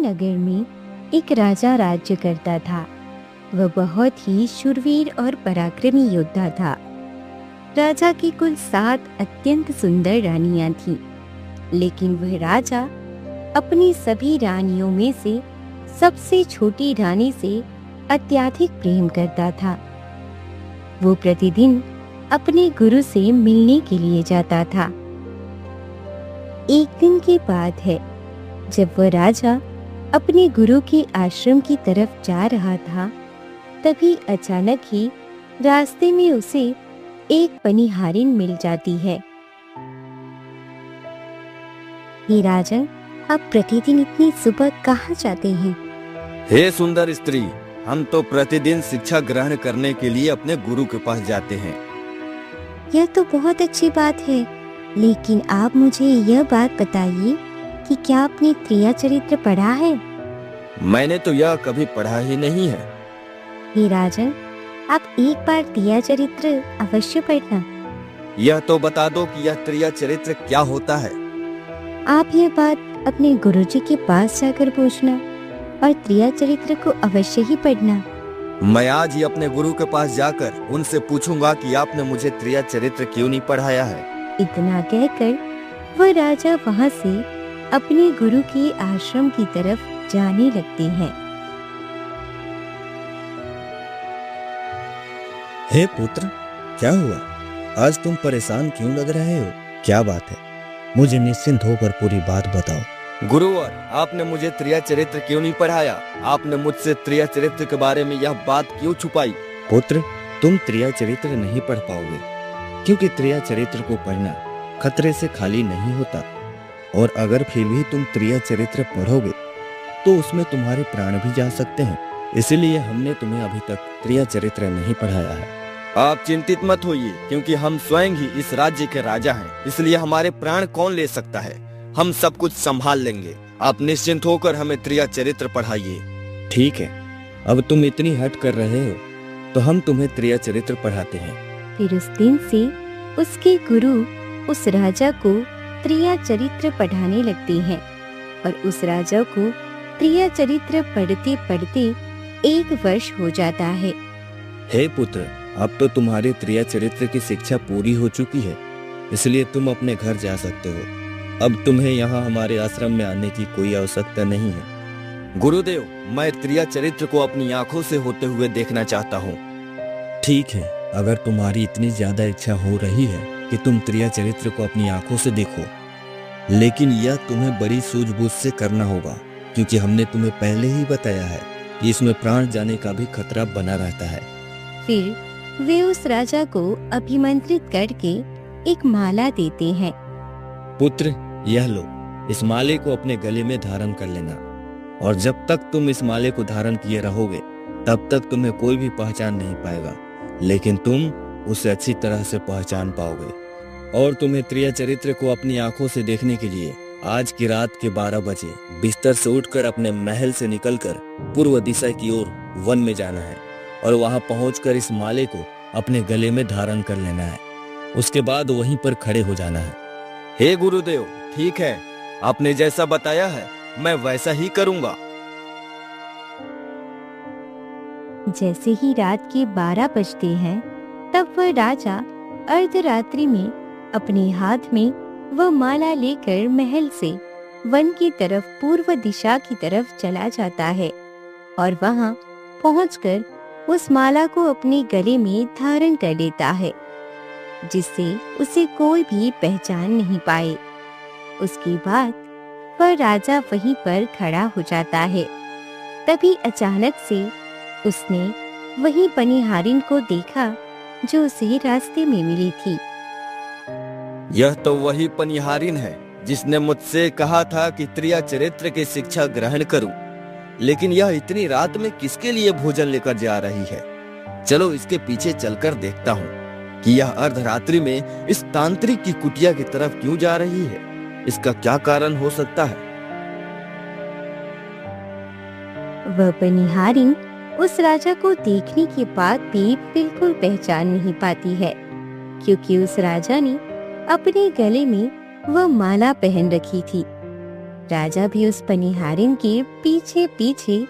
नगर में एक राजा राज्य करता था। वह बहुत ही शूरवीर और पराक्रमी योद्धा था। राजा की कुल 7 अत्यंत सुंदर रानियां थीं, लेकिन वह राजा अपनी सभी रानियों में से सबसे छोटी रानी से अत्यधिक प्रेम करता था। वो प्रतिदिन अपने गुरु से मिलने के लिए जाता था। एक दिन की बात है, जब वह राजा अपने गुरु के आश्रम की तरफ जा रहा था, तभी अचानक ही रास्ते में उसे एक पनिहारिन मिल जाती है। हे राजन, आप प्रतिदिन इतनी सुबह कहाँ जाते हैं? हे सुंदर स्त्री, हम तो प्रतिदिन शिक्षा ग्रहण करने के लिए अपने गुरु के पास जाते हैं। यह तो बहुत अच्छी बात है, लेकिन आप मुझे यह बात बताइए कि क्या आपने त्रिया चरित्र पढ़ा है? मैंने तो यह कभी पढ़ा ही नहीं है। हे राजन, आप एक बार त्रिया चरित्र अवश्य पढ़ना। यह तो बता दो कि यह त्रिया चरित्र क्या होता है। आप यह बात अपने गुरुजी के पास जाकर पूछना और त्रिया चरित्र को अवश्य ही पढ़ना। मैं आज ही अपने गुरु के पास जाकर उनसे पूछूंगा कि आपने मुझे त्रिया चरित्र क्यों नहीं पढ़ाया है। इतना कहकर वह राजा वहाँ से अपने गुरु के आश्रम की तरफ जाने लगते हैं। हे पुत्र, क्या हुआ? आज तुम परेशान क्यों लग रहे हो? क्या बात है? मुझे निश्चिंत होकर पूरी बात बताओ। गुरुवर, आपने मुझे त्रिया चरित्र क्यों नहीं पढ़ाया? आपने मुझसे त्रिया चरित्र के बारे में यह बात क्यों छुपाई? पुत्र, तुम त्रिया चरित्र नहीं पढ़ पाओगे, क्योंकि त्रिया चरित्र को पढ़ना खतरे से खाली नहीं होता, और अगर फिर भी तुम त्रिया चरित्र पढ़ोगे तो उसमें तुम्हारे प्राण भी जा सकते हैं। इसीलिए हमने तुम्हें अभी तक त्रिया चरित्र नहीं पढ़ाया है। आप चिंतित मत होइए, क्योंकि हम स्वयं ही इस राज्य के राजा हैं, इसलिए हमारे प्राण कौन ले सकता है। हम सब कुछ संभाल लेंगे। आप निश्चिंत होकर हमें त्रिया चरित्र पढ़ाइए। ठीक है, अब तुम इतनी हट कर रहे हो तो हम तुम्हें त्रिया चरित्र पढ़ाते हैं। फिर उस दिन से उसके गुरु उस राजा को त्रिया चरित्र पढ़ाने लगते हैं, और उस राजा को त्रिया चरित्र पढ़ते पढ़ते 1 वर्ष हो जाता है। हे पुत्र, अब तो तुम्हारे त्रिया चरित्र की शिक्षा पूरी हो चुकी है, इसलिए तुम अपने घर जा सकते हो। अब तुम्हें यहाँ हमारे आश्रम में आने की कोई आवश्यकता नहीं है। गुरुदेव, मैं त्रिया चरित्र को अपनी आंखों से होते हुए देखना चाहता हूँ। ठीक है, अगर तुम्हारी इतनी ज्यादा इच्छा हो रही है कि तुम त्रिया चरित्र को अपनी आंखों से देखो, लेकिन यह तुम्हें बड़ी सूझबूझ से करना होगा, क्योंकि हमने तुम्हें पहले ही बताया है कि इसमें प्राण जाने का भी खतरा बना रहता है। फिर वे उस राजा को अभिमंत्रित करके एक माला देते हैं। पुत्र, यह लो, इस माले को अपने गले में धारण कर लेना, और जब तक तुम इस माले को धारण किए रहोगे तब तक तुम्हें कोई भी पहचान नहीं पाएगा, लेकिन तुम उसे अच्छी तरह से पहचान पाओगे। और तुम्हें त्रिया चरित्र को अपनी आंखों से देखने के लिए आज की रात के 12 बजे बिस्तर से उठकर अपने महल से निकलकर पूर्व दिशा की ओर वन में जाना है, और वहां पहुंचकर इस माले को अपने गले में धारण कर लेना है। उसके बाद वहीं पर खड़े हो जाना है। हे गुरुदेव, ठीक है, आपने जैसा बताया है मैं वैसा ही करूंगा। जैसे ही रात के 12 बजते हैं, तब वह राजा अर्धरात्रि में अपने हाथ में वह माला लेकर महल से वन की तरफ पूर्व दिशा की तरफ चला जाता है, और वहां पहुंचकर उस माला को अपने गले में धारण कर लेता है, जिससे उसे कोई भी पहचान नहीं पाए। उसके बाद वह राजा वहीं पर खड़ा हो जाता है। तभी अचानक से उसने वही पनिहारिन को देखा जो उसे रास्ते में मिली थी। यह तो वही पनिहारिन है जिसने मुझसे कहा था कि त्रिया चरित्र की शिक्षा ग्रहण करूं, लेकिन यह इतनी रात में किसके लिए भोजन लेकर जा रही है। चलो इसके पीछे चलकर देखता हूँ कि यह अर्धरात्रि में इस तांत्रिक की कुटिया की तरफ क्यों जा रही है। इसका क्या कारण हो सकता है। वह पनिहारिन उस राजा को देखने के बाद भी बिल्कुल पहचान नहीं पाती है, क्योंकि उस राजा ने अपने गले में वह माला पहन रखी थी। राजा भी उस पनिहारिन के पीछे पीछे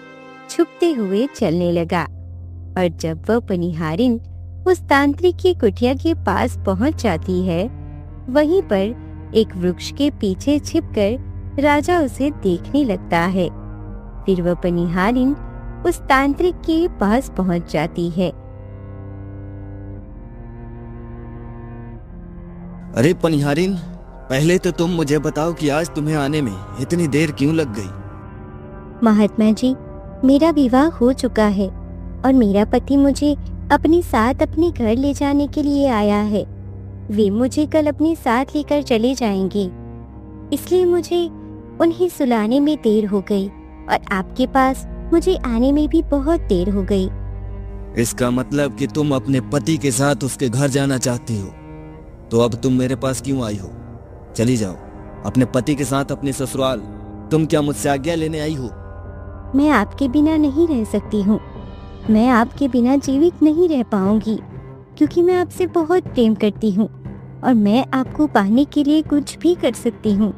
छुपते हुए चलने लगा और जब वह पनिहारिन उस तांत्रिक की कुटिया के पास पहुंच जाती है, वहीं पर एक वृक्ष के पीछे छिपकर राजा उसे देखने लगता है। फिर वह पनिहारिन उस तांत्रिक के पास पहुंच जाती है। अरे पनिहारिन, पहले तो तुम मुझे बताओ कि आज तुम्हें आने में इतनी देर क्यों लग गई? महात्मा जी, मेरा विवाह हो चुका है और मेरा पति मुझे अपने साथ अपने घर ले जाने के लिए आया है। वे मुझे कल अपने साथ लेकर चले जाएंगे, इसलिए मुझे उन्हें सुलाने में देर हो गई और आपके पास मुझे आने में भी बहुत देर हो गई। इसका मतलब कि तुम अपने पति के साथ उसके घर जाना चाहती हो, तो अब तुम मेरे पास क्यों आई हो? चली जाओ अपने पति के साथ अपने ससुराल। तुम क्या मुझसे आज्ञा लेने आई हो? मैं आपके बिना नहीं रह सकती हूँ। मैं आपके बिना जीवित नहीं रह पाऊंगी, क्योंकि मैं आपसे बहुत प्रेम करती हूँ और मैं आपको पाने के लिए कुछ भी कर सकती हूँ।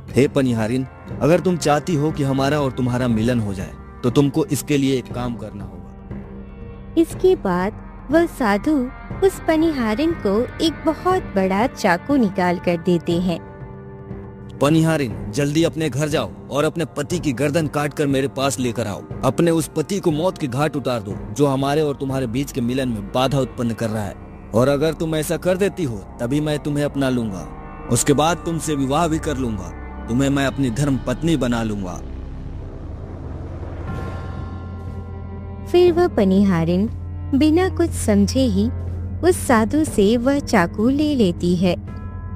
हे पनिहारिन, अगर तुम चाहती हो कि हमारा और तुम्हारा मिलन हो जाए, तो तुमको इसके लिए एक काम करना होगा। इसके बाद वह साधु उस पनिहारिन को एक बहुत बड़ा चाकू निकाल कर देते हैं। पनिहारिन, जल्दी अपने घर जाओ और अपने पति की गर्दन काट कर मेरे पास लेकर आओ। अपने उस पति को मौत के घाट उतार दो, जो हमारे और तुम्हारे बीच के मिलन में बाधा उत्पन्न कर रहा है। और अगर तुम ऐसा कर देती हो, तभी मैं तुम्हें अपना लूंगा। उसके बाद तुमसे विवाह भी कर लूंगा। तुम्हें मैं अपनी धर्म पत्नी बना लूंगा। फिर वह पनिहारिन बिना कुछ समझे ही उस साधु से वह चाकू ले लेती है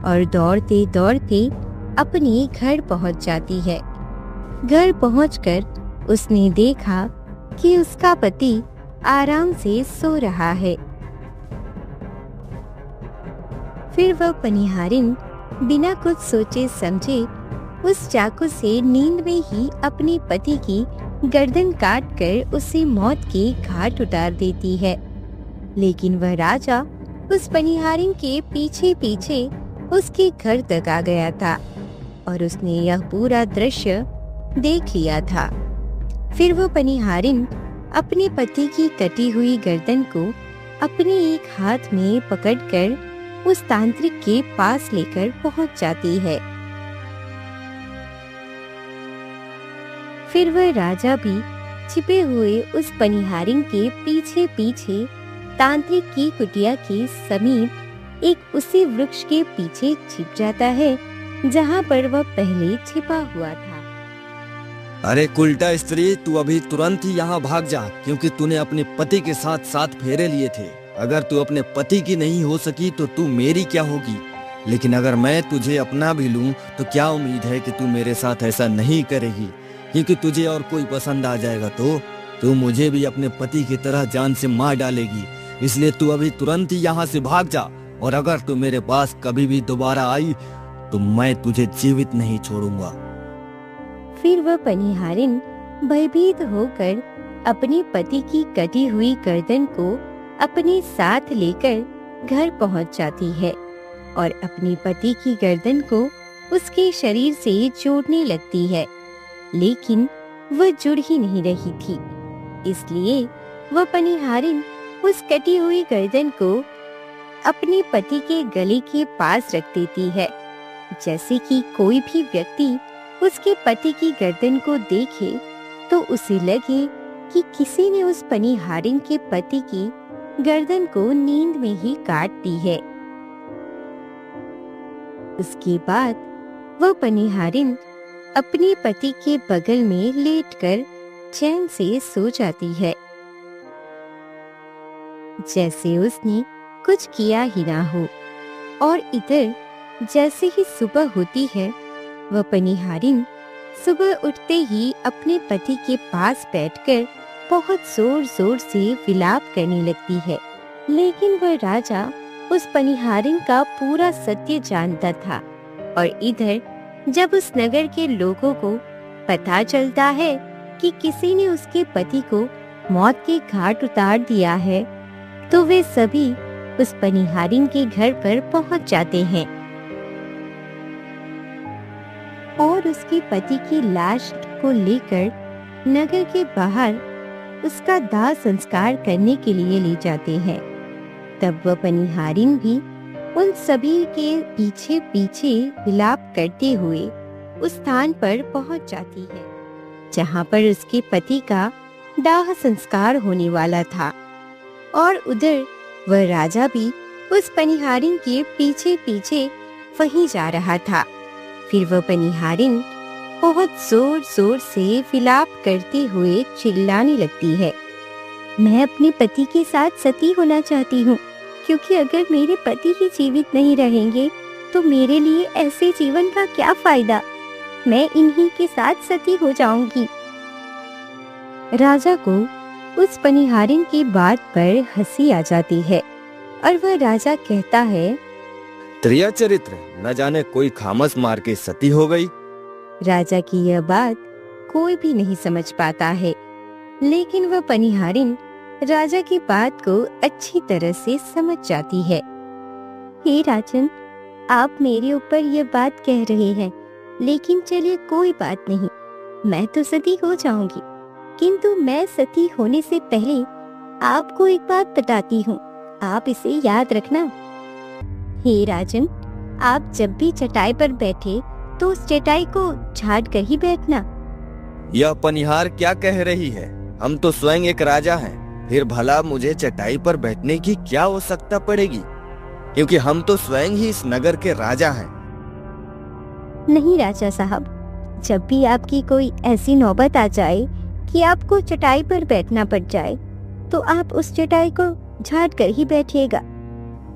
और दौड़ते दौड़ते अपने घर पहुंच जाती है। घर पहुंचकर उसने देखा कि उसका पति आराम से सो रहा है। फिर वह पनिहारिन बिना कुछ सोचे समझे उस चाकू से नींद में ही अपने पति की गर्दन काटकर उसे मौत के घाट उतार देती है। लेकिन वह राजा उस पनिहारिन के पीछे पीछे उसके घर तक आ गया था और उसने यह पूरा दृश्य देख लिया था। फिर वह पनिहारिन अपने पति की कटी हुई गर्दन को अपने एक हाथ में पकड़कर उस तांत्रिक के पास लेकर पहुंच जाती है। फिर वह राजा भी छिपे हुए उस पनिहारिन के पीछे पीछे तांत्रिक की कुटिया के समीप एक उसी वृक्ष के पीछे छिप जाता है जहाँ पर वह पहले छिपा हुआ था। अरे कुलटा स्त्री, तू अभी तुरंत ही यहाँ भाग जा, क्योंकि तूने अपने पति के साथ 7 फेरे लिए थे। अगर तू अपने पति की नहीं हो सकी तो तू मेरी क्या होगी? लेकिन अगर मैं तुझे अपना भी लूं तो क्या उम्मीद है कि तू मेरे साथ ऐसा नहीं करेगी? क्योंकि तुझे और कोई पसंद आ जाएगा तो तू मुझे भी अपने पति की तरह जान से मार डालेगी। इसलिए तू अभी तुरंत ही यहाँ से भाग जा, और अगर तू मेरे पास कभी भी दोबारा आई तो मैं तुझे जीवित नहीं छोड़ूंगा। फिर वह पनिहारिन भयभीत होकर अपने पति की कटी हुई गर्दन को अपने साथ लेकर घर पहुंच जाती है और अपने पति की गर्दन को उसके शरीर से जोड़ने लगती है, लेकिन वह जुड़ ही नहीं रही थी। इसलिए वह पनिहारिन उस कटी हुई गर्दन को अपने पति के गले के पास रख देती है, जैसे कि कोई भी व्यक्ति उसके पति की गर्दन को देखे तो उसे लगे कि किसी ने उस पनिहारिन के पति की गर्दन को नींद में ही काट दी है। उसके बाद वह पनिहारिन अपने पति के बगल में लेटकर चैन से सो जाती है, जैसे उसने कुछ किया ही ना हो। और इधर जैसे ही सुबह होती है, वह पनिहारिन सुबह उठते ही अपने पति के पास बैठकर बहुत जोर जोर से विलाप करने लगती है। लेकिन वह राजा उस पनिहारिन का पूरा सत्य जानता था, और इधर जब उस नगर के लोगों को पता चलता है कि किसी ने उसके पति को मौत के घाट उतार दिया है, तो वे सभी उस पनिहारिन के घर पर पहुंच जाते हैं। और उसके पति की लाश को लेकर नगर के बाहर उसका दाह संस्कार करने के लिए ले जाते हैं। तब वह पनिहारिन भी उन सभी के पीछे पीछे विलाप करते हुए उस स्थान पर पहुंच जाती है जहां पर उसके पति का दाह संस्कार होने वाला था, और उधर वह राजा भी उस पनिहारिन के पीछे पीछे वहीं जा रहा था। फिर वह पनिहारिन बहुत जोर जोर से विलाप करते हुए चिल्लाने लगती है, मैं अपने पति के साथ सती होना चाहती हूँ, क्योंकि अगर मेरे पति ही जीवित नहीं रहेंगे तो मेरे लिए ऐसे जीवन का क्या फायदा। मैं इन्हीं के साथ सती हो जाऊंगी। राजा को उस पनिहारिन की बात पर हंसी आ जाती है और वह राजा कहता है, त्रिया चरित्र, न जाने कोई खामस मार के सती हो गई। राजा की यह बात कोई भी नहीं समझ पाता है, लेकिन वह पनिहारिन राजा की बात को अच्छी तरह से समझ जाती है। हे राजन, आप मेरे ऊपर यह बात कह रहे हैं, लेकिन चलिए कोई बात नहीं, मैं तो सती हो जाऊंगी, किंतु मैं सती होने से पहले आपको एक बात बताती हूँ, आप इसे याद रखना। हे राजन, आप जब भी चटाई पर बैठे तो उस चटाई को झाड़ कर ही बैठना। यह पनिहार क्या कह रही है? हम तो स्वयं एक राजा हैं, फिर भला मुझे चटाई पर बैठने की क्या आवश्यकता पड़ेगी, क्योंकि हम तो स्वयं ही इस नगर के राजा हैं। नहीं राजा साहब, जब भी आपकी कोई ऐसी नौबत आ जाए कि आपको चटाई पर बैठना पड़ जाए, तो आप उस चटाई को झाड़ कर ही बैठिएगा।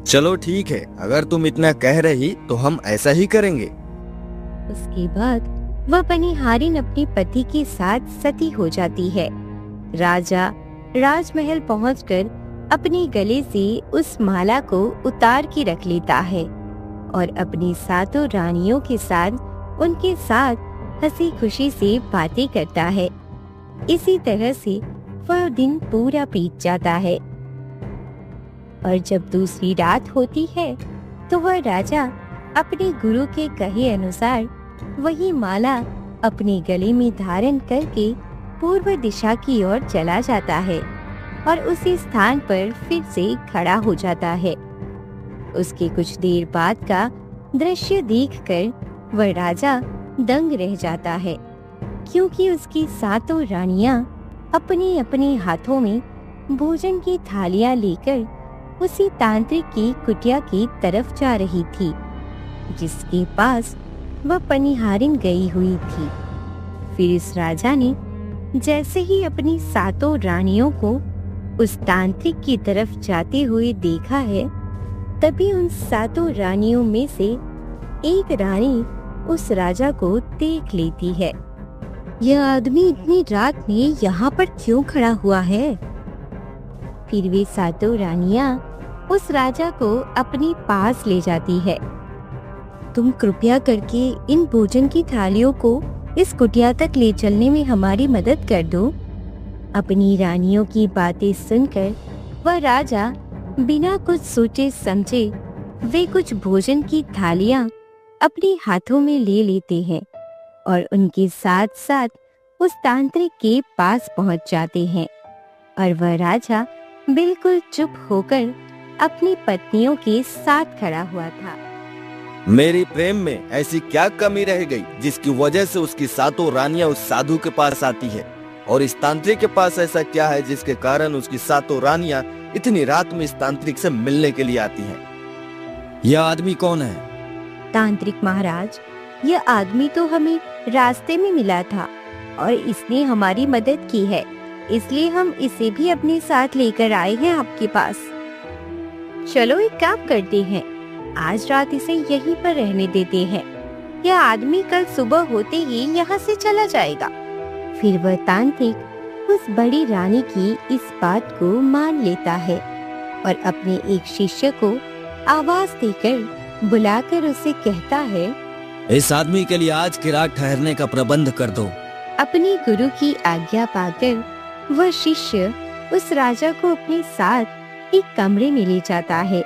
चलो ठीक है, अगर तुम इतना कह रही तो हम ऐसा ही करेंगे। उसके बाद वह पनिहारिन अपने पति के साथ सती हो जाती है। राजा राजमहल पहुंचकर अपने गले से उस माला को उतार के रख लेता है और अपनी सातों रानियों के साथ उनके साथ हंसी खुशी से बातें करता है। इसी तरह से वह दिन पूरा बीत जाता है और जब दूसरी रात होती है तो वह राजा अपने गुरु के कहे अनुसार वही माला अपने गले में धारण करके पूर्व दिशा की ओर चला जाता है और उसी स्थान पर फिर से खड़ा हो जाता है। उसके कुछ देर बाद का दृश्य देखकर वह राजा दंग रह जाता है, क्योंकि उसकी सातों रानियां अपने अपने हाथों में भोजन की थालियां लेकर उसी तांत्रिक की कुटिया की तरफ जा रही थी, जिसके पास वह पनिहारिन गई हुई थी। फिर इस राजा ने जैसे ही अपनी सातों रानियों को उस तांत्रिक की तरफ जाते हुए देखा है, तभी उन सातों रानियों में से एक रानी उस राजा को देख लेती है। यह आदमी इतनी रात में यहाँ पर क्यों खड़ा हुआ है? फिर वे सातों रानियां उस राजा को अपने पास ले जाती है। तुम कृपया करके इन भोजन की थालियों को इस कुटिया तक ले चलने में हमारी मदद कर दो। अपनी रानियों की बातें सुनकर वह राजा बिना कुछ सोचे समझे वे कुछ भोजन की थालियां अपने हाथों में ले लेते हैं और उनके साथ साथ उस तांत्रिक के पास पहुंच जाते हैं और वह राजा बिल्कुल चुप होकर अपनी पत्नियों के साथ खड़ा हुआ था। मेरी प्रेम में ऐसी क्या कमी रह गई जिसकी वजह से उसकी सातों रानियां उस साधु के पास आती है, और इस तांत्रिक के पास ऐसा क्या है जिसके कारण उसकी सातों रानियां इतनी रात में इस तांत्रिक से मिलने के लिए आती हैं? यह आदमी कौन है? तांत्रिक महाराज, यह आदमी तो हमें रास्ते में मिला था और इसने हमारी मदद की है, इसलिए हम इसे भी अपने साथ लेकर आए हैं आपके पास। चलो एक काम करते हैं, आज रात इसे यहीं पर रहने देते हैं। यह आदमी कल सुबह होते ही यहाँ से चला जाएगा। फिर वह तांत्रिक उस बड़ी रानी की इस बात को मान लेता है और अपने एक शिष्य को आवाज देकर बुलाकर उसे कहता है, इस आदमी के लिए आज की रात ठहरने का प्रबंध कर दो। अपनी गुरु की आज्ञा पाकर वह शिष्य उस राजा को अपने साथ एक कमरे में ले जाता है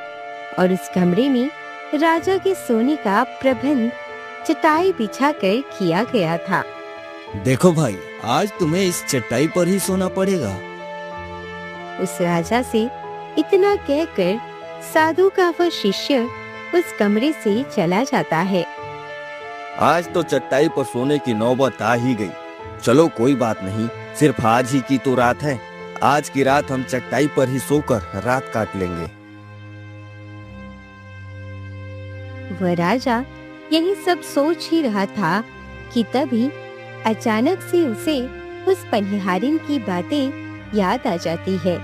और उस कमरे में राजा के सोने का प्रबंध चटाई बिछाकर किया गया था। देखो भाई, आज तुम्हें इस चटाई पर ही सोना पड़ेगा। उस राजा से इतना कहकर साधु का वह शिष्य उस कमरे से चला जाता है। आज तो चटाई पर सोने की नौबत आ ही गई। चलो कोई बात नहीं, सिर्फ आज ही की तो रात है। आज की रात हम चटाई पर ही सोकर रात काट लेंगे। वह राजा यही सब सोच ही रहा था कि तभी अचानक से उसे उस पनिहारिन की बातें याद आ जाती है।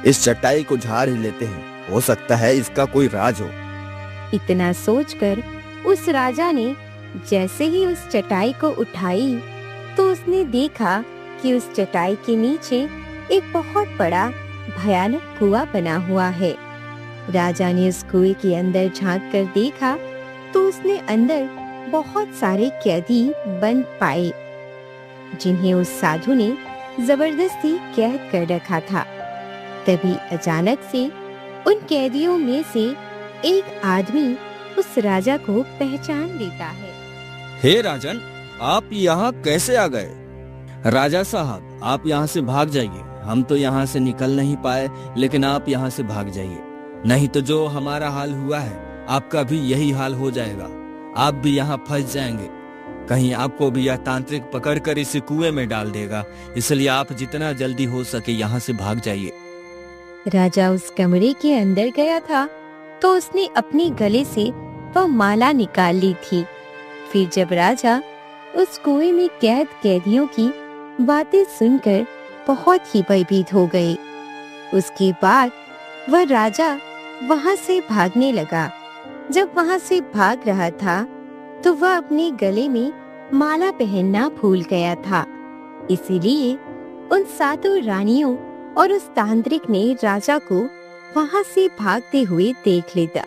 इस चटाई को झाड़ ही लेते हैं, हो सकता है इसका कोई राज हो। इतना सोचकर उस राजा ने जैसे ही उस चटाई को उठाई तो उसने देखा कि उस चटाई के नीचे एक बहुत बड़ा भयानक कुआं बना हुआ है। राजा ने उस कुएं के अंदर झांक कर देखा तो उसने अंदर बहुत सारे कैदी बंद पाए, जिन्हें उस साधु ने जबरदस्ती कैद कर रखा था। तभी अचानक से उन कैदियों में से एक आदमी उस राजा को पहचान लेता है। हे राजन, आप यहाँ कैसे आ गए? राजा साहब, आप यहाँ से भाग जाइए। हम तो यहाँ से निकल नहीं पाए, लेकिन आप यहाँ से भाग जाइए, नहीं तो जो हमारा हाल हुआ है आपका भी यही हाल हो जाएगा। आप भी यहाँ फंस जाएंगे। कहीं आपको भी यह तांत्रिक पकड़कर इस कुएं में डाल देगा, इसलिए आप जितना जल्दी हो सके यहाँ से भाग जाइए। राजा उस कमरे के अंदर गया था तो उसने अपने गले से वह माला निकाल ली थी। फिर जब राजा उस कुएं में कैद कैदियों की बातें सुनकर बहुत ही भयभीत हो गए। उसके बाद वह राजा वहां से भागने लगा। जब वहां से भाग रहा था तो वह अपने गले में माला पहनना भूल गया था। इसीलिए उन सातों रानियों और उस तांत्रिक ने राजा को वहां से भागते हुए देख लिया।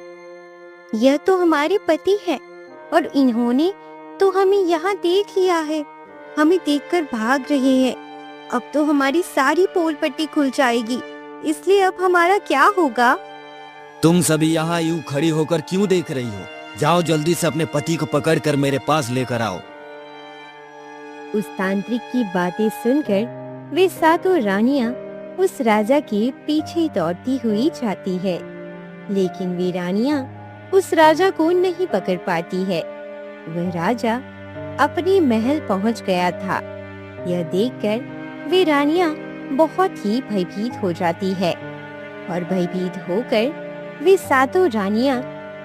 यह तो हमारे पति है और इन्होंने तो हमें यहाँ देख लिया है। हमें देखकर भाग रहे हैं। अब तो हमारी सारी पोल पट्टी खुल जाएगी, इसलिए अब हमारा क्या होगा? तुम सभी यहाँ यूं खड़ी होकर क्यों देख रही हो? जाओ जल्दी से अपने पति को पकड़कर मेरे पास लेकर आओ। उस तांत्रिक की बातें सुनकर वे सातों रानियां उस राजा के पीछे दौड़ती हुई जाती है, लेकिन वे रानियां उस राजा को नहीं पकड़ पाती है। वह राजा अपने महल पहुंच गया था। यह देखकर वे रानियां बहुत ही भयभीत हो जाती है और भयभीत होकर वे सातों रानियां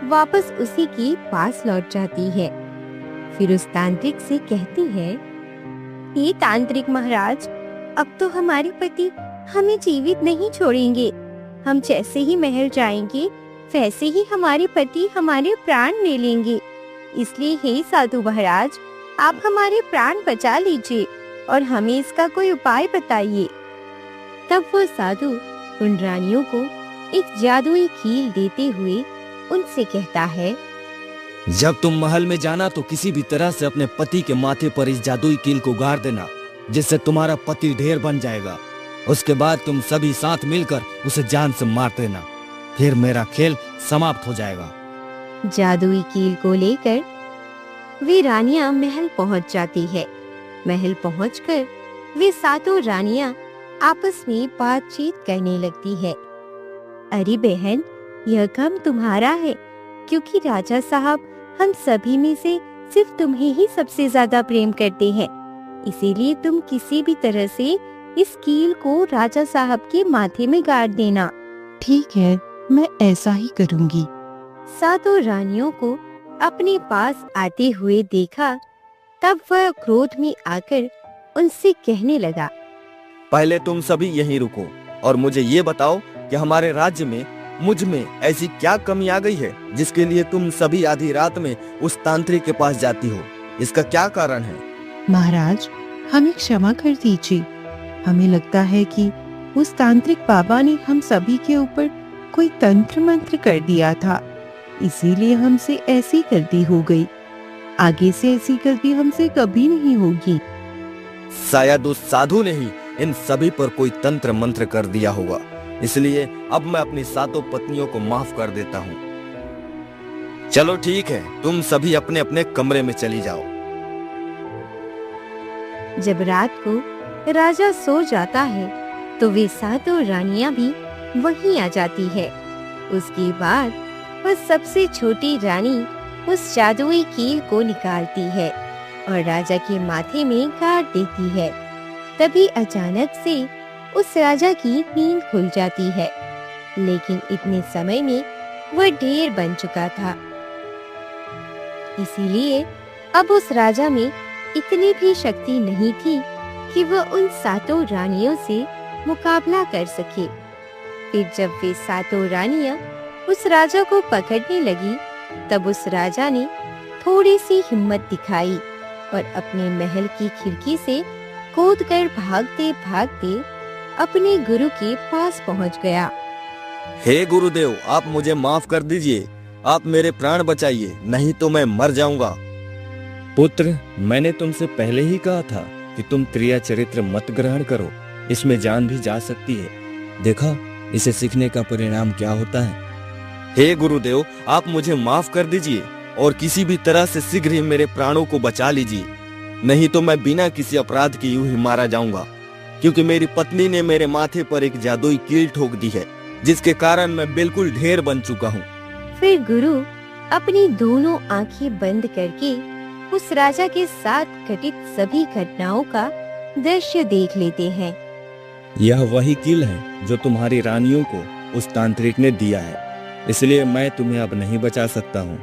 वापस उसी के पास लौट जाती है। फिर उस तांत्रिक से कहती है, हे तांत्रिक महाराज, अब तो हमारे पति हमें जीवित नहीं छोड़ेंगे। हम जैसे ही महल जाएंगे वैसे ही हमारे पति हमारे प्राण ले लेंगे। इसलिए हे साधु महाराज, आप हमारे प्राण बचा लीजिए और हमें इसका कोई उपाय बताइए। तब वो साधु उन रानियों को एक जादुई कील देते हुए उनसे कहता है, जब तुम महल में जाना तो किसी भी तरह से अपने पति के माथे पर इस जादुई कील को गाड़ देना, जिससे तुम्हारा पति ढेर बन जाएगा। उसके बाद तुम सभी साथ मिलकर उसे जान से मार देना, फिर मेरा खेल समाप्त हो जाएगा। जादुई कील को लेकर वे रानियां महल पहुंच जाती है। महल पहुंचकर वे सातों रानियां आपस में बातचीत करने लगती है। अरे बहन, यह काम तुम्हारा है, क्योंकि राजा साहब हम सभी में से सिर्फ तुम्हें ही सबसे ज्यादा प्रेम करते हैं। इसीलिए तुम किसी भी तरह से इस कील को राजा साहब के माथे में गाड़ देना। ठीक है, मैं ऐसा ही करूंगी। सातों रानियों को अपने पास आते हुए देखा, तब वह क्रोध में आकर उनसे कहने लगा, पहले तुम सभी यहीं रुको और मुझे ये बताओ कि हमारे राज्य में मुझ में ऐसी क्या कमी आ गई है जिसके लिए तुम सभी आधी रात में उस तांत्रिक के पास जाती हो? इसका क्या कारण है? महाराज, हमें क्षमा कर दीजिए। हमें लगता है कि उस तांत्रिक बाबा ने हम सभी के ऊपर कोई तंत्र मंत्र कर दिया था, इसीलिए हमसे ऐसी गलती हो गई। आगे से ऐसी गलती हमसे कभी नहीं होगी। शायद उस साधु ने ही इन सभी पर कोई तंत्र मंत्र कर दिया होगा, इसलिए अब मैं अपनी सातों पत्नियों को माफ कर देता हूँ। चलो ठीक है, तुम सभी अपने अपने कमरे में चली जाओ। जब रात को राजा सो जाता है तो वे सातों रानियां भी वहीं आ जाती है। उसके बाद वह सबसे छोटी रानी उस जादुई कील को निकालती है और राजा के माथे में गाड़ देती है। तभी अचानक से उस राजा की नींद खुल जाती है, लेकिन इतने समय में वह ढेर बन चुका था। इसीलिए अब उस राजा में इतनी भी शक्ति नहीं थी कि वह उन सातों रानियों से मुकाबला कर सके। फिर जब वे सातों रानियां उस राजा को पकड़ने लगी, तब उस राजा ने थोड़ी सी हिम्मत दिखाई और अपने महल की खिड़की से कूदकर भागते भागते अपने गुरु के पास पहुंच गया। हे गुरुदेव, आप मुझे माफ कर दीजिए, आप मेरे प्राण बचाइए, नहीं तो मैं मर जाऊंगा। पुत्र, मैंने तुमसे पहले ही कहा था कि तुम त्रिया चरित्र मत ग्रहण करो, इसमें जान भी जा सकती है। देखा इसे सीखने का परिणाम क्या होता है। हे गुरुदेव, आप मुझे माफ कर दीजिए और किसी भी तरह से शीघ्र ही मेरे प्राणों को बचा लीजिए, नहीं तो मैं बिना किसी अपराध के यूं ही मारा जाऊंगा, क्योंकि मेरी पत्नी ने मेरे माथे पर एक जादुई कील ठोक दी है, जिसके कारण मैं बिल्कुल ढेर बन चुका हूँ। फिर गुरु अपनी दोनों आंखें बंद करके उस राजा के साथ घटित सभी घटनाओं का दृश्य देख लेते हैं। यह वही कील है जो तुम्हारी रानियों को उस तांत्रिक ने दिया है, इसलिए मैं तुम्हें अब नहीं बचा सकता हूँ।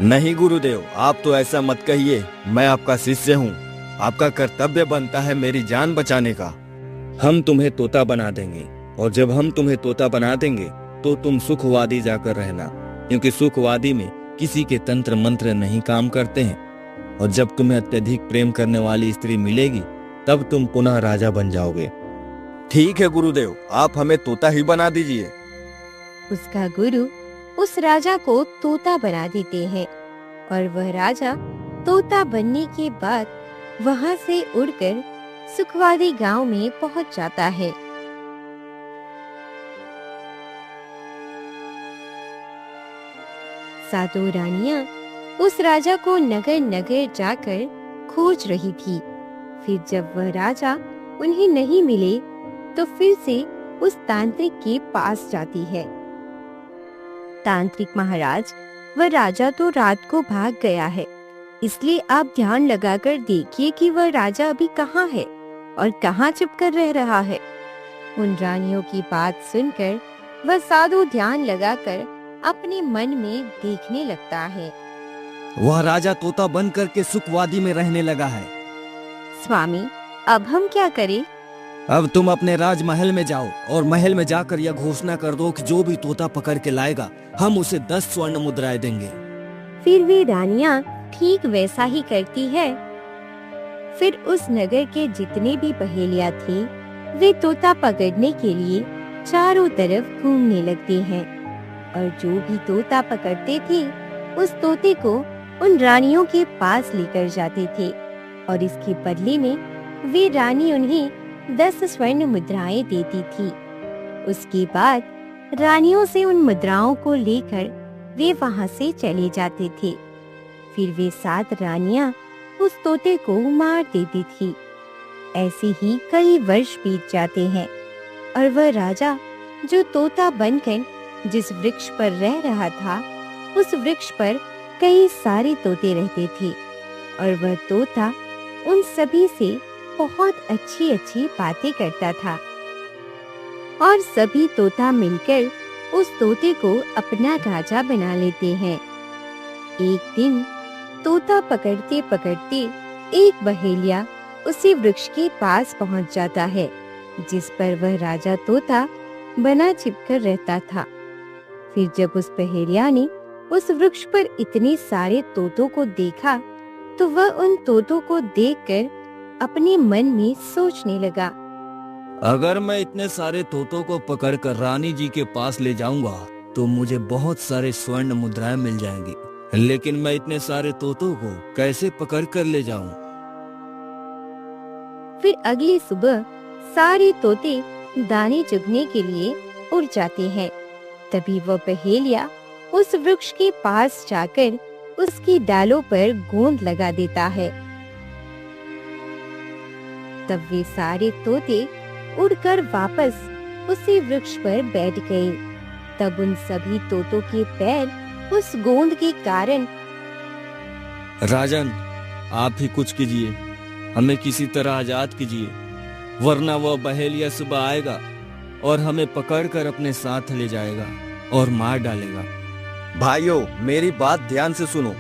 नहीं गुरुदेव, आप तो ऐसा मत कहिए, मैं आपका शिष्य हूँ, आपका कर्तव्य बनता है मेरी जान बचाने का। हम तुम्हें तोता बना देंगे, और जब हम तुम्हें तोता बना देंगे तो तुम सुखवादी जाकर रहना, क्योंकि सुखवादी में किसी के तंत्र मंत्र नहीं काम करते हैं। और जब तुम्हें अत्यधिक प्रेम करने वाली स्त्री मिलेगी, तब तुम पुनः राजा बन जाओगे। ठीक है गुरुदेव, आप हमें तोता ही बना दीजिए। उसका गुरु उस राजा को तोता बना देते हैं और वह राजा तोता बनने के बाद वहां से उड़कर सुखवादी गांव में पहुंच जाता है। सातों रानियां उस राजा को नगर नगर जाकर खोज रही थी। फिर जब वह राजा उन्हें नहीं मिले तो फिर से उस तांत्रिक के पास जाती है। तांत्रिक महाराज, वह राजा तो रात को भाग गया है, इसलिए आप ध्यान लगाकर देखिए कि वह राजा अभी कहाँ है और कहाँ छिपकर रह रहा है। उन रानियों की बात सुनकर वह साधु ध्यान लगाकर अपने मन में देखने लगता है। वह राजा तोता बन करके सुखवादी में रहने लगा है। स्वामी, अब हम क्या करें? अब तुम अपने राजमहल में जाओ और महल में जाकर यह घोषणा कर दो कि जो भी तोता पकड़ के लाएगा, हम उसे 10 स्वर्ण मुद्राएं देंगे। फिर वे रानियां ठीक वैसा ही करती है। फिर उस नगर के जितने भी पहेलियां थे, वे तोता पकड़ने के लिए चारों तरफ घूमने लगते हैं और जो भी तोता पकड़ते थे, उस तोते को उन रानियों के पास लेकर जाते थे और इसके बदले में वे रानी उन्हें 10 स्वर्ण मुद्राएं देती थी। उसके बाद रानियों से उन मुद्राओं को लेकर वे वहां से चले जाते थे। फिर वे 7 रानियां उस तोते को मार देती थी। ऐसे ही कई वर्ष बीत जाते हैं और वह राजा जो तोता बनकर जिस वृक्ष पर रह रहा था, उस वृक्ष पर कई सारे तोते रहते थे और वह तोता उन सभी से बहुत अच्छी अच्छी बातें करता था और सभी तोता मिलकर उस तोते को अपना राजा बना लेते हैं। एक दिन तोता पकड़ते पकड़ते एक बहेलिया उसी वृक्ष के पास पहुंच जाता है जिस पर वह राजा तोता बना छिपकर रहता था। फिर जब उस बहेलिया ने उस वृक्ष पर इतने सारे तोतों को देखा तो वह उन तोतों को देखकर अपने मन में सोचने लगा, अगर मैं इतने सारे तोतों को पकड़कर रानी जी के पास ले जाऊंगा तो मुझे बहुत सारे स्वर्ण मुद्राएं मिल जाएंगी, लेकिन मैं इतने सारे तोतों को कैसे पकड़ कर ले जाऊं? फिर अगली सुबह सारे तोते दाने चुगने के लिए उड़ जाते हैं। तभी वह पहेलिया उस वृक्ष के पास जाकर उसकी डालों पर गोंद लगा देता है। तब वे सारे तोते उड़कर वापस उसी वृक्ष पर बैठ गए। तब उन सभी तोतों के पैर उस गोंद के कारण। राजन, आप ही कुछ कीजिए, हमें किसी तरह आजाद कीजिए, वरना वह बहेलिया सुबह आएगा और हमें पकड़कर अपने साथ ले जाएगा और मार डालेगा। भाइयों, मेरी बात ध्यान से सुनो।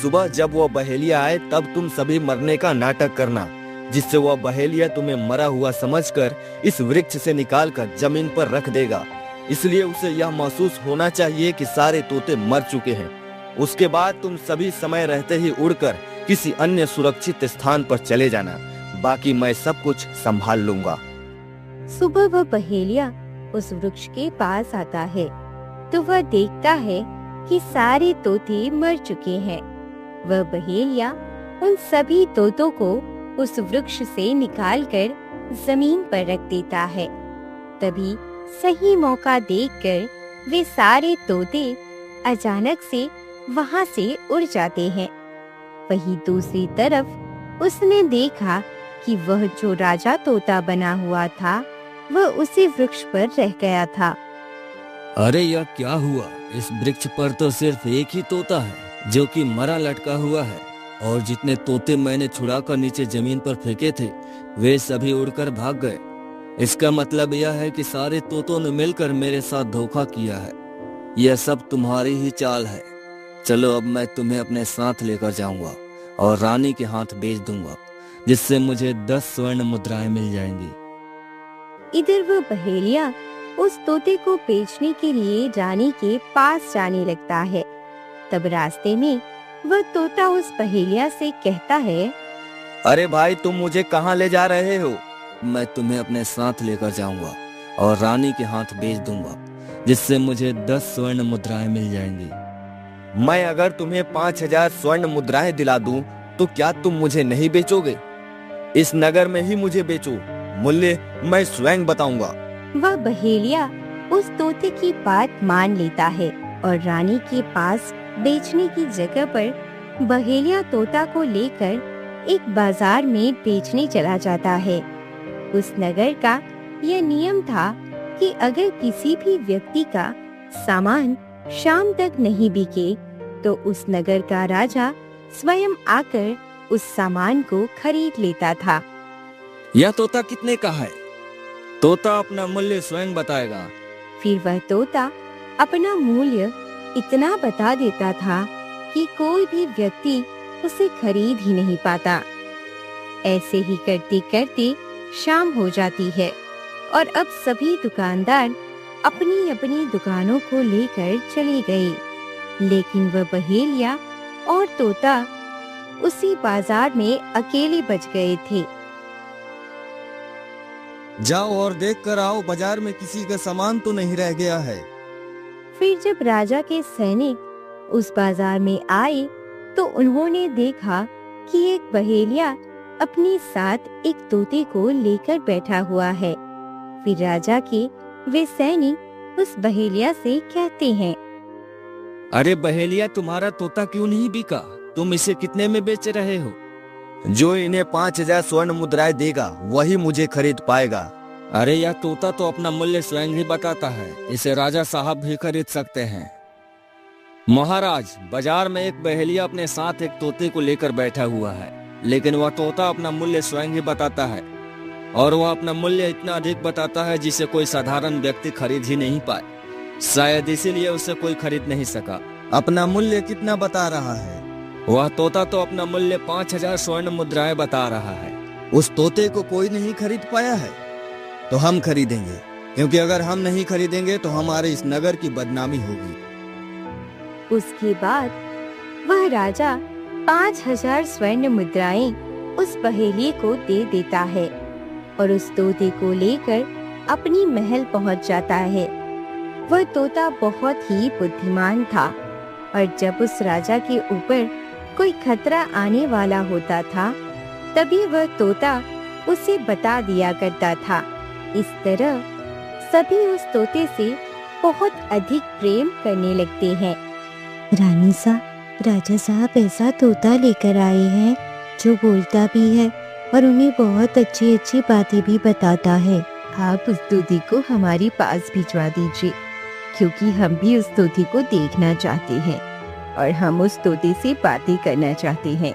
सुबह जब वह बहेलिया आए तब तुम सभी मरने का नाटक करना, जिससे वह बहेलिया तुम्हें मरा हुआ समझकर इस वृक्ष से निकालकर जमीन पर रख देगा। इसलिए उसे यह महसूस होना चाहिए कि सारे तोते मर चुके हैं। उसके बाद तुम सभी समय रहते ही उड़कर किसी अन्य सुरक्षित स्थान पर चले जाना। बाकी मैं सब कुछ संभाल लूंगा। सुबह वह बहेलिया उस वृक्ष के पास आता है तो वह देखता है कि सारे तोते मर चुके हैं। वह बहेलिया उन सभी तोतों को उस वृक्ष से निकालकर जमीन पर रख देता है। तभी सही मौका देखकर वे सारे तोते अचानक से वहां से उड़ जाते हैं। वहीं दूसरी तरफ उसने देखा कि वह जो राजा तोता बना हुआ था वह उसी वृक्ष पर रह गया था। अरे यह क्या हुआ? इस वृक्ष पर तो सिर्फ एक ही तोता है जो कि मरा लटका हुआ है, और जितने तोते मैंने छुड़ाकर नीचे जमीन पर फेंके थे वे सभी उड़कर भाग गए। इसका मतलब यह है कि सारे तोतों ने मिलकर मेरे साथ धोखा किया है। यह सब तुम्हारी ही चाल है। चलो अब मैं तुम्हें अपने साथ लेकर जाऊंगा और रानी के हाथ बेच दूंगा, जिससे मुझे 10 स्वर्ण मुद्राएं मिल जाएंगी। इधर वह बहेलिया उस तोते को बेचने के लिए रानी के पास जाने लगता है। तब रास्ते में वह तोता उस बहेलिया से कहता है, अरे भाई, तुम मुझे कहाँ ले जा रहे हो? मैं तुम्हें अपने साथ लेकर जाऊंगा और रानी के हाथ बेच दूंगा, जिससे मुझे 10 स्वर्ण मुद्राएं मिल जाएंगी। मैं अगर तुम्हें 5000 स्वर्ण मुद्राएं दिला दूं तो क्या तुम मुझे नहीं बेचोगे? इस नगर में ही मुझे बेचो, मूल्य मैं स्वयं बताऊंगा। वह बहेलिया उस तोते की बात मान लेता है और रानी के पास बेचने की जगह पर बहेलिया तोता को लेकर एक बाजार में बेचने चला जाता है। उस नगर का यह नियम था कि अगर किसी भी व्यक्ति का सामान शाम तक नहीं बिके तो उस नगर का राजा स्वयं आकर उस सामान को खरीद लेता था। यह तोता कितने का है? तोता अपना मूल्य स्वयं बताएगा। फिर वह तोता अपना मूल्य इतना बता देता था कि कोई भी व्यक्ति उसे खरीद ही नहीं पाता। ऐसे ही करते करते शाम हो जाती है और अब सभी दुकानदार अपनी अपनी दुकानों को लेकर चले गए, लेकिन वह बहेलिया और तोता उसी बाजार में अकेले बच गए थे। जाओ और देख कर आओ, बाजार में किसी का सामान तो नहीं रह गया है। फिर जब राजा के सैनिक उस बाजार में आए तो उन्होंने देखा कि एक बहेलिया अपने साथ एक तोते को लेकर बैठा हुआ है। फिर राजा के वे सैनिक उस बहेलिया से कहते हैं, अरे बहेलिया, तुम्हारा तोता क्यों नहीं बिका? तुम इसे कितने में बेच रहे हो? जो इन्हें 5000 स्वर्ण मुद्राएं देगा वही मुझे खरीद पाएगा। अरे यह तोता तो अपना मूल्य स्वयं ही बताता है, इसे राजा साहब भी खरीद सकते हैं। महाराज, बाजार में एक बहेलिया अपने साथ एक तोते को लेकर बैठा हुआ है, लेकिन वह तोता अपना मूल्य स्वयं ही बताता है और वह अपना मूल्य इतना अधिक बताता है जिसे कोई साधारण व्यक्ति खरीद ही नहीं पाए। शायद इसीलिए उसे कोई खरीद नहीं सका। अपना मूल्य कितना बता रहा है? वह तोता तो अपना मूल्य 5000 स्वर्ण मुद्राएं बता रहा है। उस तोते को कोई नहीं खरीद पाया है तो हम खरीदेंगे, क्योंकि अगर हम नहीं खरीदेंगे तो हमारे इस नगर की बदनामी होगी। उसके बाद वह राजा 5000 स्वर्ण मुद्राएं उस बहेलिये को दे देता है और उस तोते को लेकर अपनी महल पहुंच जाता है। वह तोता बहुत ही बुद्धिमान था और जब उस राजा के ऊपर कोई खतरा आने वाला होता था तभी वह तोता उसे बता दिया करता था। इस तरह सभी उस तोते से बहुत अधिक प्रेम करने लगते हैं। रानी सा, राजा साहब ऐसा तोता लेकर आए हैं जो बोलता भी है और उन्हें बहुत अच्छी अच्छी बातें भी बताता है। आप उस तोते को हमारे पास भिजवा दीजिए, क्योंकि हम भी उस तोते को देखना चाहते हैं और हम उस तोते से बातें करना चाहते हैं।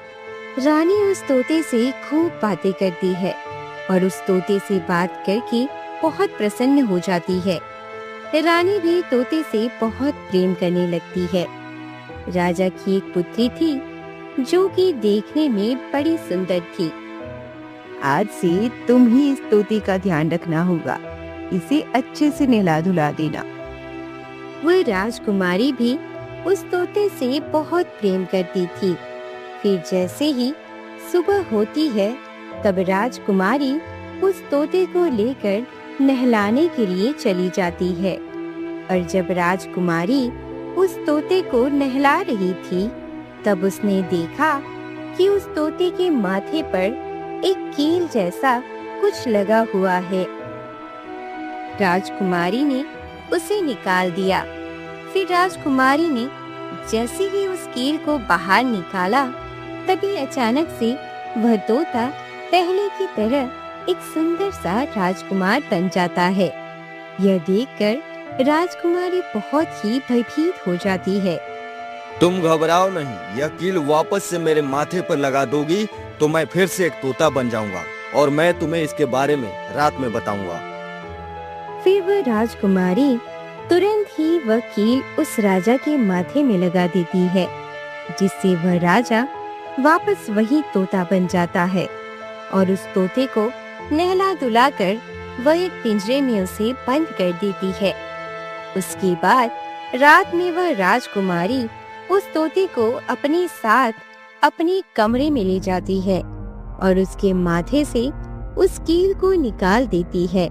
रानी उस तोते से खूब बातें करती है और उस तोते से बात करके बहुत प्रसन्न हो जाती है। रानी भी तोते से बहुत प्रेम करने लगती है। राजा की एक पुत्री थी जो कि देखने में बड़ी सुंदर थी। आज से तुम ही इस तोते का ध्यान रखना होगा, इसे अच्छे से नहला धुला देना। वह राजकुमारी भी उस तोते से बहुत प्रेम करती थी। फिर जैसे ही सुबह होती है तब राजकुमारी उस तोते को लेकर नहलाने के लिए चली जाती है। और जब राजकुमारी उस तोते को नहला रही थी तब उसने देखा कि उस तोते के माथे पर एक कील जैसा कुछ लगा हुआ है। राजकुमारी ने उसे निकाल दिया। फिर राजकुमारी ने जैसे ही उस कील को बाहर निकाला तभी अचानक से वह तोता पहले की तरह एक सुंदर सा राजकुमार बन जाता है। यह देखकर राजकुमारी बहुत ही भयभीत हो जाती है। तुम घबराओ नहीं, यह कील वापस से मेरे माथे पर लगा दोगी तो मैं फिर से एक तोता बन जाऊंगा और मैं तुम्हें इसके बारे में रात में बताऊंगा। फिर वह राजकुमारी तुरंत ही वह कील उस राजा के माथे में लगा देती है, जिससे वह राजा वापस वही तोता बन जाता है और उस तोते को नहला धुलाकर वह एक पिंजरे में उसे बंद कर देती है। उसके बाद रात में वह राजकुमारी उस तोते को अपने साथ अपने कमरे में ले जाती है और उसके माथे से उस कील को निकाल देती है।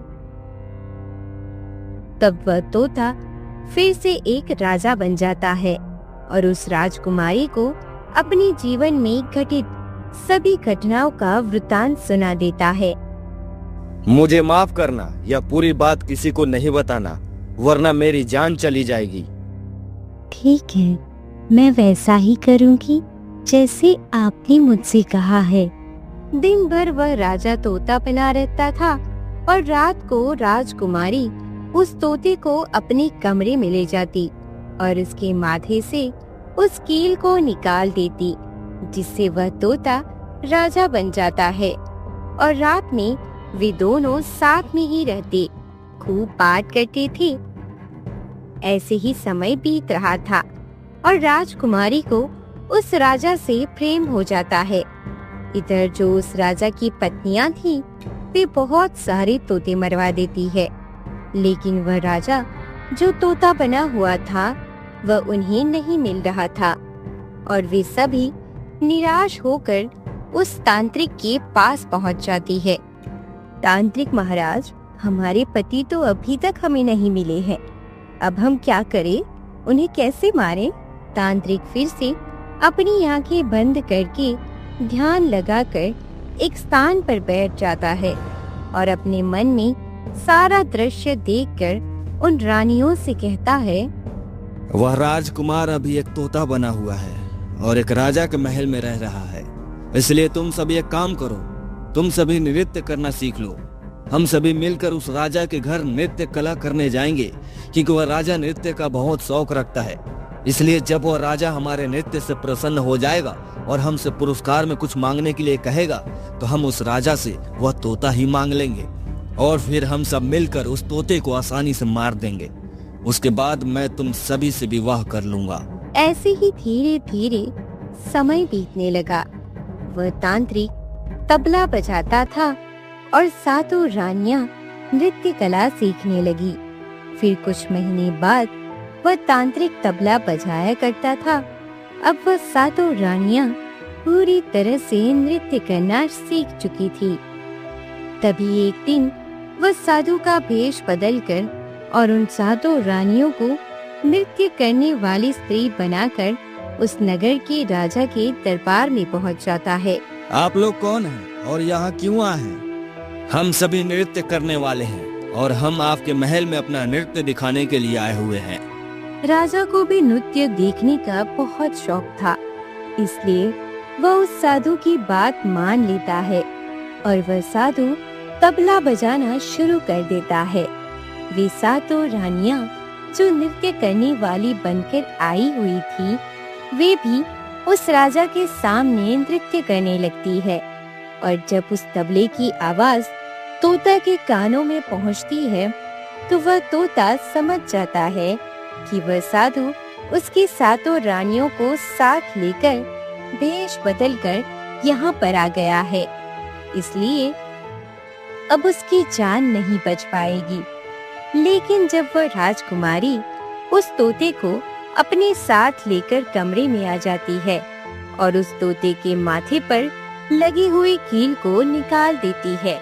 तब वह तोता फिर से एक राजा बन जाता है और उस राजकुमारी को अपने जीवन में घटित सभी घटनाओं का वृतांत सुना देता है। मुझे माफ करना, यह पूरी बात किसी को नहीं बताना, वरना मेरी जान चली जाएगी। ठीक है, मैं वैसा ही करूंगी जैसे आपने मुझसे कहा है। दिन भर वह राजा तोता बना रहता था और रात को राजकुमारी उस तोते को अपने कमरे में ले जाती और उसके माथे से उस कील को निकाल देती, जिससे वह तोता राजा बन जाता है। और रात में वे दोनों साथ में ही रहते, खूब बात करते थे। ऐसे ही समय बीत रहा था और राजकुमारी को उस राजा से प्रेम हो जाता है। इधर जो उस राजा की पत्नियां थी वे बहुत सारे तोते मरवा देती है, लेकिन वह राजा जो तोता बना हुआ था वह उन्हें नहीं मिल रहा था और वे सभी निराश होकर उस तांत्रिक के पास पहुंच जाती है। तांत्रिक महाराज, हमारे पति तो अभी तक हमें नहीं मिले हैं, अब हम क्या करें, उन्हें कैसे मारें? तांत्रिक फिर से अपनी आंखें बंद करके ध्यान लगाकर एक स्थान पर बैठ जाता है और अपने मन में सारा दृश्य देखकर उन रानियों से कहता है, वह राजकुमार अभी एक तोता बना हुआ है और एक राजा के महल में रह रहा है, इसलिए तुम सभी एक काम करो, तुम सभी नृत्य करना सीख लो। हम सभी मिलकर उस राजा के घर नृत्य कला करने जाएंगे, क्योंकि वह राजा नृत्य का बहुत शौक रखता है। इसलिए जब वह राजा हमारे नृत्य से प्रसन्न हो जाएगा और हमसे पुरस्कार में कुछ मांगने के लिए कहेगा तो हम उस राजा से वह तोता ही मांग लेंगे और फिर हम सब मिलकर उस तोते को आसानी से मार देंगे। उसके बाद मैं तुम सभी से विवाह कर लूंगा। ऐसे ही धीरे धीरे समय बीतने लगा। वह तांत्रिक तबला बजाता था और सातों रानियां नृत्य कला सीखने लगी। फिर कुछ महीने बाद वह तांत्रिक तबला बजाया करता था। अब वह सातों रानियां पूरी तरह से नृत्य करना सीख चुकी थी। तभी एक दिन वह साधु का भेष बदलकर और उन सातों रानियों को नृत्य करने वाली स्त्री बनाकर उस नगर के राजा के दरबार में पहुंच जाता है। आप लोग कौन हैं और यहाँ क्यों आए हैं? हम सभी नृत्य करने वाले हैं और हम आपके महल में अपना नृत्य दिखाने के लिए आए हुए हैं। राजा को भी नृत्य देखने का बहुत शौक था, इसलिए वह उस साधु की बात मान लेता है और वह साधु तबला बजाना शुरू कर देता है। वे सातों रानियां जो नृत्य करने वाली बनकर आई हुई थी, वे भी उस राजा के सामने नृत्य करने लगती है। और जब उस तबले की आवाज तोता के कानों में पहुंचती है, तो वह तोता समझ जाता है कि वह साधु उसकी सातों रानियों को साथ लेकर भेष बदलकर यहाँ पर आ गया है, इसलिए अब उसकी जान नहीं बच पाएगी। लेकिन जब वह राजकुमारी उस तोते को अपने साथ लेकर कमरे में आ जाती है और उस तोते के माथे पर लगी हुई कील को निकाल देती है।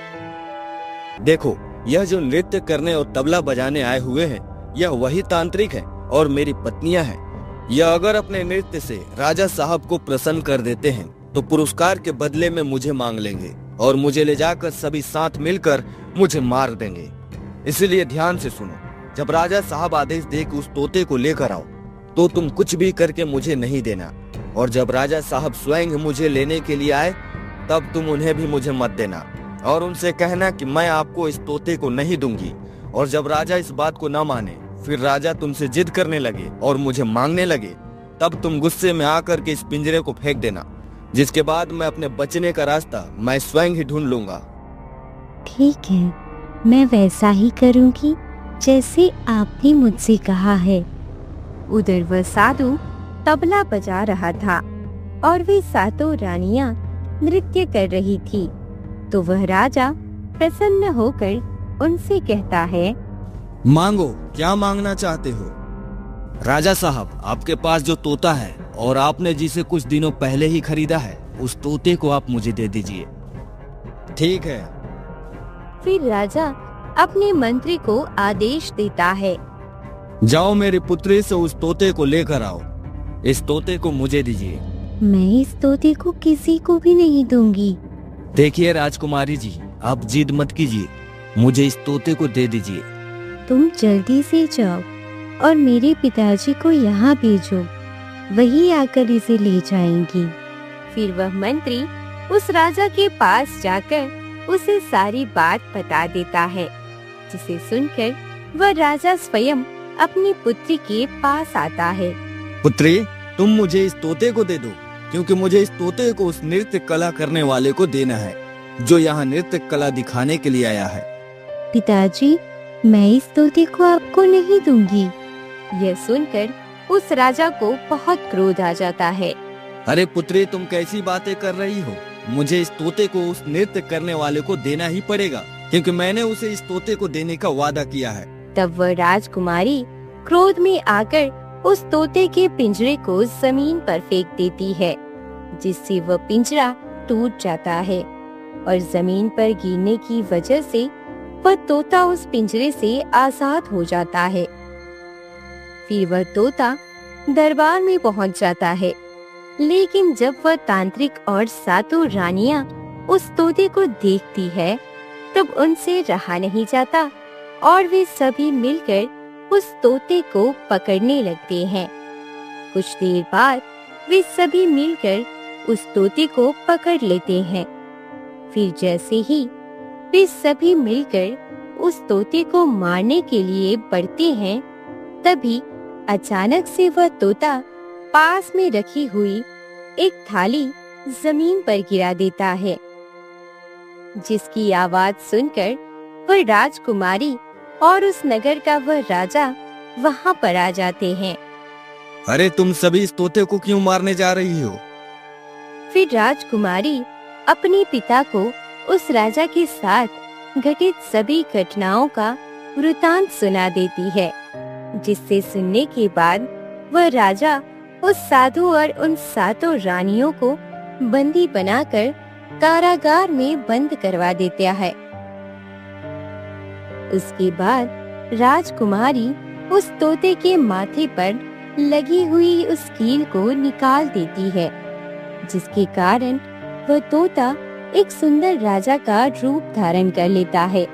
देखो, यह जो नृत्य करने और तबला बजाने आए हुए हैं, यह वही तांत्रिक है और मेरी पत्नियां हैं। यह अगर अपने नृत्य से राजा साहब को प्रसन्न कर देते हैं तो पुरस्कार के बदले में मुझे मांग लेंगे और मुझे ले जाकर सभी साथ मिलकर मुझे मार देंगे। इसलिए ध्यान से सुनो, जब राजा साहब आदेश दे कि उस तोते को लेकर आओ, तो तुम कुछ भी करके मुझे नहीं देना, और जब राजा साहब स्वयं मुझे लेने के लिए आए, तब तुम उन्हें भी मुझे मत देना और उनसे कहना कि मैं आपको इस तोते को नहीं दूंगी। और जब राजा इस बात को न माने, फिर राजा तुमसे जिद करने लगे और मुझे मांगने लगे, तब तुम गुस्से में आकर के इस पिंजरे को फेंक देना, जिसके बाद मैं अपने बचने का रास्ता मैं स्वयं ही ढूंढ लूंगा। ठीक है, मैं वैसा ही करूंगी जैसे आपने मुझसे कहा है। उधर वह साधु तबला बजा रहा था और वे सातों रानियां नृत्य कर रही थी, तो वह राजा प्रसन्न होकर उनसे कहता है, मांगो, क्या मांगना चाहते हो? राजा साहब, आपके पास जो तोता है और आपने जिसे कुछ दिनों पहले ही खरीदा है, उस तोते को आप मुझे दे दीजिए। ठीक है। फिर राजा अपने मंत्री को आदेश देता है, जाओ मेरी पुत्री से उस तोते को लेकर आओ। इस तोते को मुझे दीजिए। मैं इस तोते को किसी को भी नहीं दूंगी। देखिए राजकुमारी जी, आप जिद मत कीजिए, मुझे इस तोते को दे दीजिए। तुम जल्दी से जाओ और मेरे पिताजी को यहाँ भेजो, वही आकर इसे ले जाएंगी। फिर वह मंत्री उस राजा के पास जाकर उसे सारी बात बता देता है, जिसे सुनकर वह राजा स्वयं अपनी पुत्री के पास आता है। पुत्री, तुम मुझे इस तोते को दे दो, क्योंकि मुझे इस तोते को उस नृत्य कला करने वाले को देना है, जो यहाँ नृत्य कला दिखाने के लिए आया है। पिताजी, मैं इस तोते को आपको नहीं दूंगी। यह सुनकर उस राजा को बहुत क्रोध आ जाता है। अरे पुत्री, तुम कैसी बातें कर रही हो? मुझे इस तोते को उस नृत्य करने वाले को देना ही पड़ेगा, क्योंकि मैंने उसे इस तोते को देने का वादा किया है। तब वह राजकुमारी क्रोध में आकर उस तोते के पिंजरे को जमीन पर फेंक देती है, जिससे वह पिंजरा टूट जाता है और जमीन पर गिरने की वजह से वह तोता उस पिंजरे से आजाद हो जाता है। फिर वह तोता दरबार में पहुंच जाता है, लेकिन जब वह तांत्रिक और सातों रानियां उस तोते को देखती है, तब उनसे रहा नहीं जाता और वे सभी मिलकर उस तोते को पकड़ने लगते हैं। कुछ देर बाद वे सभी मिलकर उस तोते को पकड़ लेते हैं। फिर जैसे ही वे सभी मिलकर उस तोते को मारने के लिए बढ़ते हैं, तभी अचानक से वह तोता पास में रखी हुई एक थाली जमीन पर गिरा देता है, जिसकी आवाज सुनकर वह राजकुमारी और उस नगर का वह राजा वहां पर आ जाते हैं। अरे तुम सभी इस तोते को क्यों मारने जा रही हो? फिर राजकुमारी अपने पिता को उस राजा के साथ घटित सभी घटनाओं का वृतांत सुना देती है, जिससे सुनने के बाद वह राजा उस साधु और उन सातों रानियों को बंदी बनाकर कारागार में बंद करवा देता है। उसके बाद राजकुमारी उस तोते के माथे पर लगी हुई उस कील को निकाल देती है, जिसके कारण वह तोता एक सुंदर राजा का रूप धारण कर लेता है।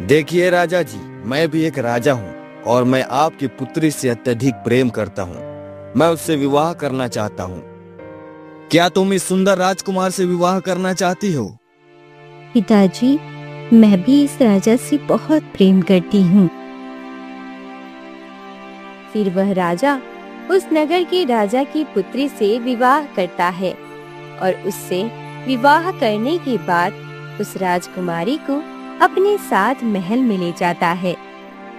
देखिए राजा जी, मैं भी एक राजा हूँ और मैं आपकी पुत्री से अत्यधिक प्रेम करता हूँ। मैं उससे विवाह करना चाहता हूँ। क्या तुम इस सुंदर राजकुमार से विवाह करना चाहती हो? पिताजी, मैं भी इस राजा से बहुत प्रेम करती हूँ। फिर वह राजा उस नगर के राजा की पुत्री से विवाह करता है और उससे विवाह करने के बाद उस राजकुमारी को अपने साथ महल में ले जाता है।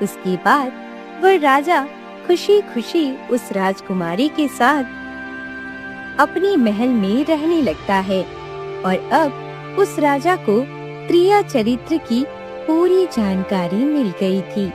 उसके बाद वह राजा खुशी खुशी उस राजकुमारी के साथ अपने महल में रहने लगता है। और अब उस राजा को त्रिया चरित्र की पूरी जानकारी मिल गई थी।